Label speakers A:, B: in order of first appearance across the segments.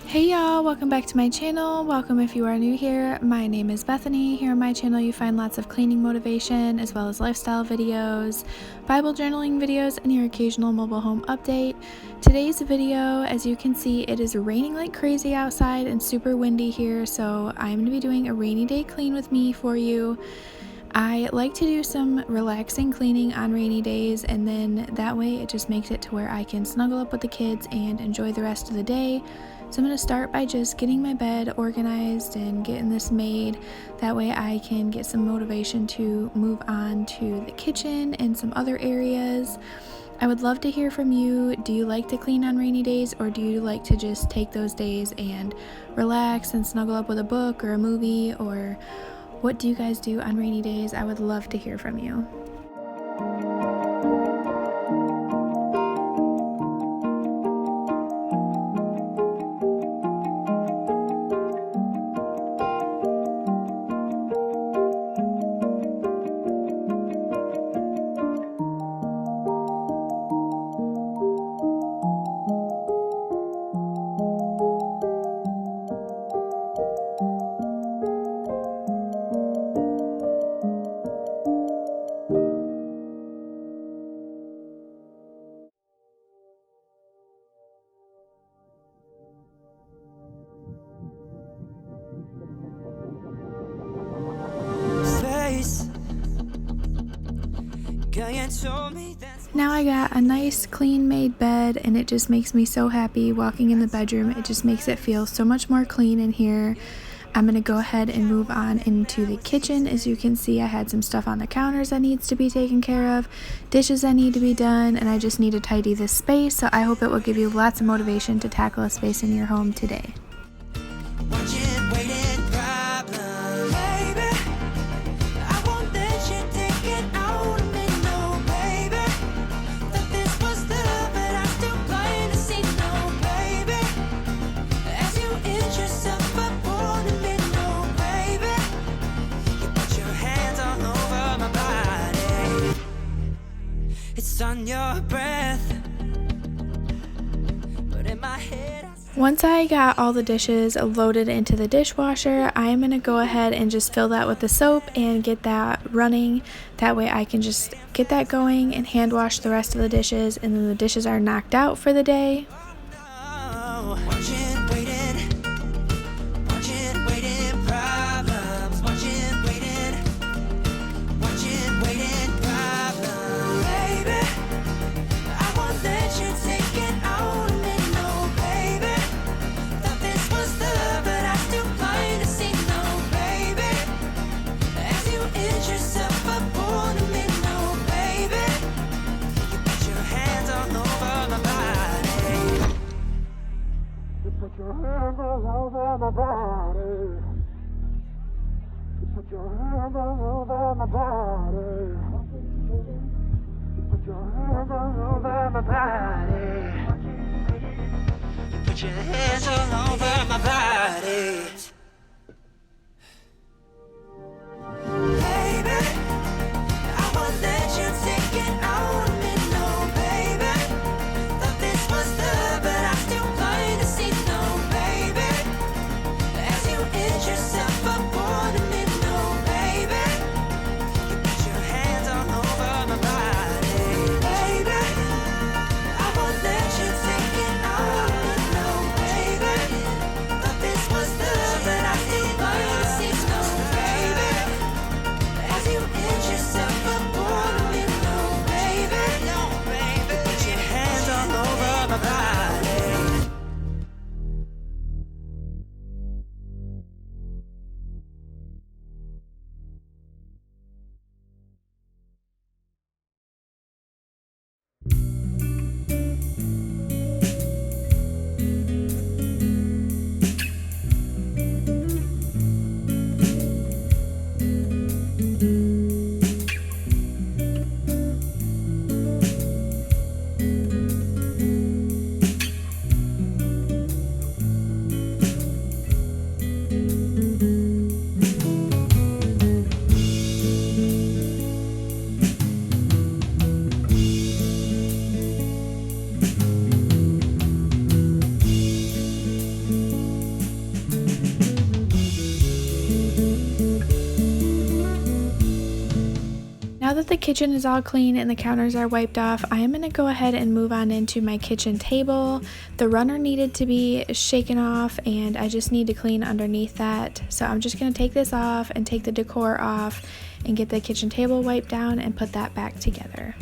A: Hey y'all, welcome back to my channel. Welcome if you are new here. My name is Bethany. Here on my channel you find lots of cleaning motivation as well as lifestyle videos, Bible journaling videos, and your occasional mobile home update. Today's video, as you can see, it is raining like crazy outside and super windy here, so I'm going to be doing a rainy day clean with me for you. I like to do some relaxing cleaning on rainy days, and then that way it just makes it to where I can snuggle up with the kids and enjoy the rest of the day. So I'm going to start by just getting my bed organized and getting this made. That way I can get some motivation to move on to the kitchen and some other areas. I would love to hear from you. Do you like to clean on rainy days, or do you like to just take those days and relax and snuggle up with a book or a movie, or what do you guys do on rainy days? I would love to hear from you. Now I got a nice clean made bed, and it just makes me so happy walking in the bedroom. It just makes it feel so much more clean in here. I'm going to go ahead and move on into the kitchen. As you can see, I had some stuff on the counters that needs to be taken care of, dishes that need to be done, and I just need to tidy this space. So I hope it will give you lots of motivation to tackle a space in your home today.
B: On your breath, but in my head
A: Once I got all the dishes loaded into the dishwasher, I am going to go ahead and just fill that with the soap and get that running. That way I can just get that going and hand wash the rest of the dishes, and then the dishes are knocked out for the day.
B: Put your hands all over my body. Put your hands all over my body. Put your hands all over my body. Put your hands all over my body. Baby, I won't let you take it out of me, no, baby. Thought this was love, but I still blind to see, no, baby. As you inch yourself up on me, no, baby. You put your hands all over my body, baby. I won't let you take it out of me, no, baby. Thought this was love, but
A: Now that the kitchen is all clean and the counters are wiped off, I am going to go ahead and move on into my kitchen table. The runner needed to be shaken off and I just need to clean underneath that. So I'm just going to take this off and take the decor off and get the kitchen table wiped down and put that back together.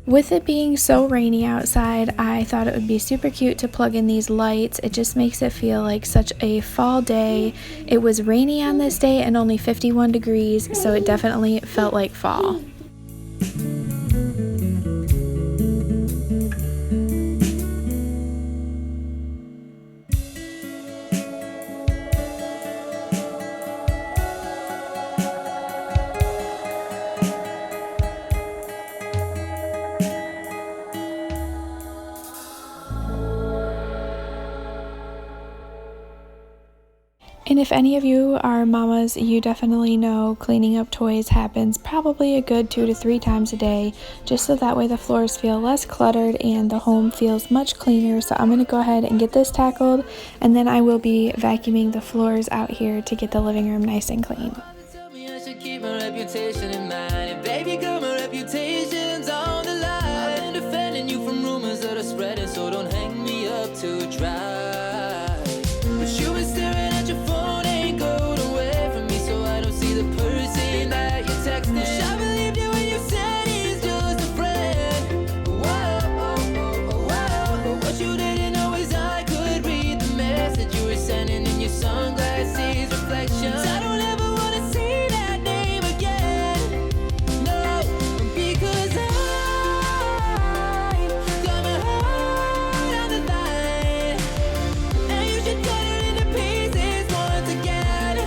A: With it being so rainy outside, I thought it would be super cute to plug in these lights. It just makes it feel like such a fall day. It was rainy on this day and only 51 degrees, so it definitely felt like fall. And if any of you are mamas, you definitely know cleaning up toys happens probably a good 2 to 3 times a day, just so that way the floors feel less cluttered and the home feels much cleaner. So I'm going to go ahead and get this tackled, and then I will be vacuuming the floors out here to get the living room nice and clean.
B: Tell me I should keep my reputation in mind. And baby girl, my reputation's on the line. I've been defending you from rumors that are spreading, so don't hang me up to dry. But you been staring at your phone, ain't going away from me, so I don't see the person that you're texting. Wish I believed you when you said he's just a friend. Whoa. But what you didn't know is I could read the message you were sending in your sunglasses reflections. I don't ever wanna see that name again. No, because I got my heart on the line. Now you should cut it into pieces once again.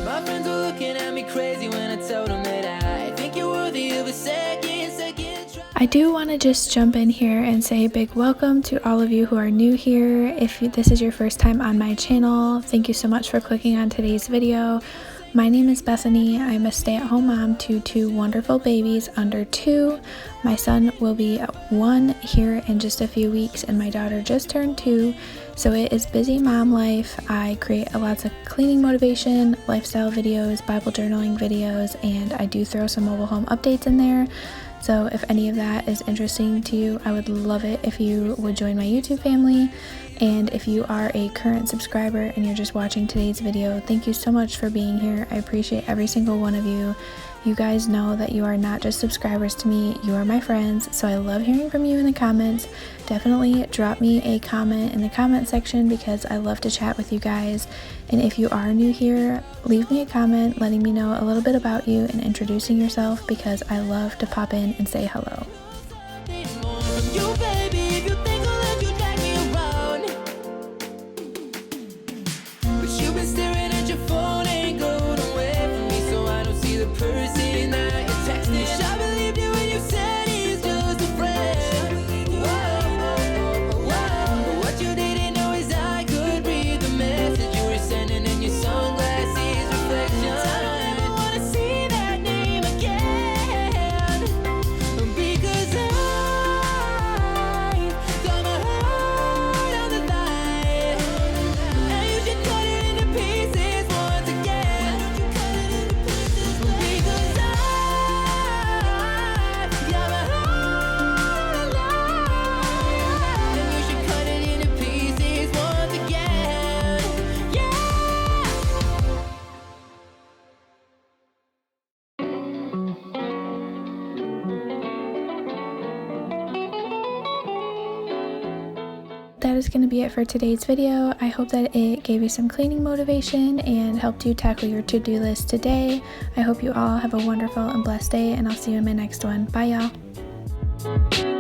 B: My friends were looking at me crazy when I told them that I think you're worthy of a second try.
A: I do want to just jump in here and say a big welcome to all of you who are new here. If this is your first time on my channel, thank you so much for clicking on today's video. My name is Bethany. I'm a stay-at-home mom to 2 wonderful babies under 2. My son will be 1 here in just a few weeks, and my daughter just turned 2. So it is busy mom life. I create lots of cleaning motivation, lifestyle videos, Bible journaling videos, and I do throw some mobile home updates in there. So if any of that is interesting to you, I would love it if you would join my YouTube family. And if you are a current subscriber and you're just watching today's video, thank you so much for being here. I appreciate every single one of you. You guys know that you are not just subscribers to me, you are my friends, so I love hearing from you in the comments. Definitely drop me a comment in the comment section because I love to chat with you guys. And if you are new here, leave me a comment letting me know a little bit about you and introducing yourself because I love to pop in and say hello.
B: You, baby, if you think I'll let you drag me around. But you've been staring at your phone, ain't going away from me, so I don't see the person that you're texting. Wish I believed you when you said he's just a friend. Whoa. But what you didn't know is I could read the message you were sending in your sunglasses reflections. I don't ever wanna see that name again. Because
A: that is going to be it for today's video. I hope that it gave you some cleaning motivation and helped you tackle your to-do list today. I hope you all have a wonderful and blessed day, and I'll see you in my next one. Bye, y'all.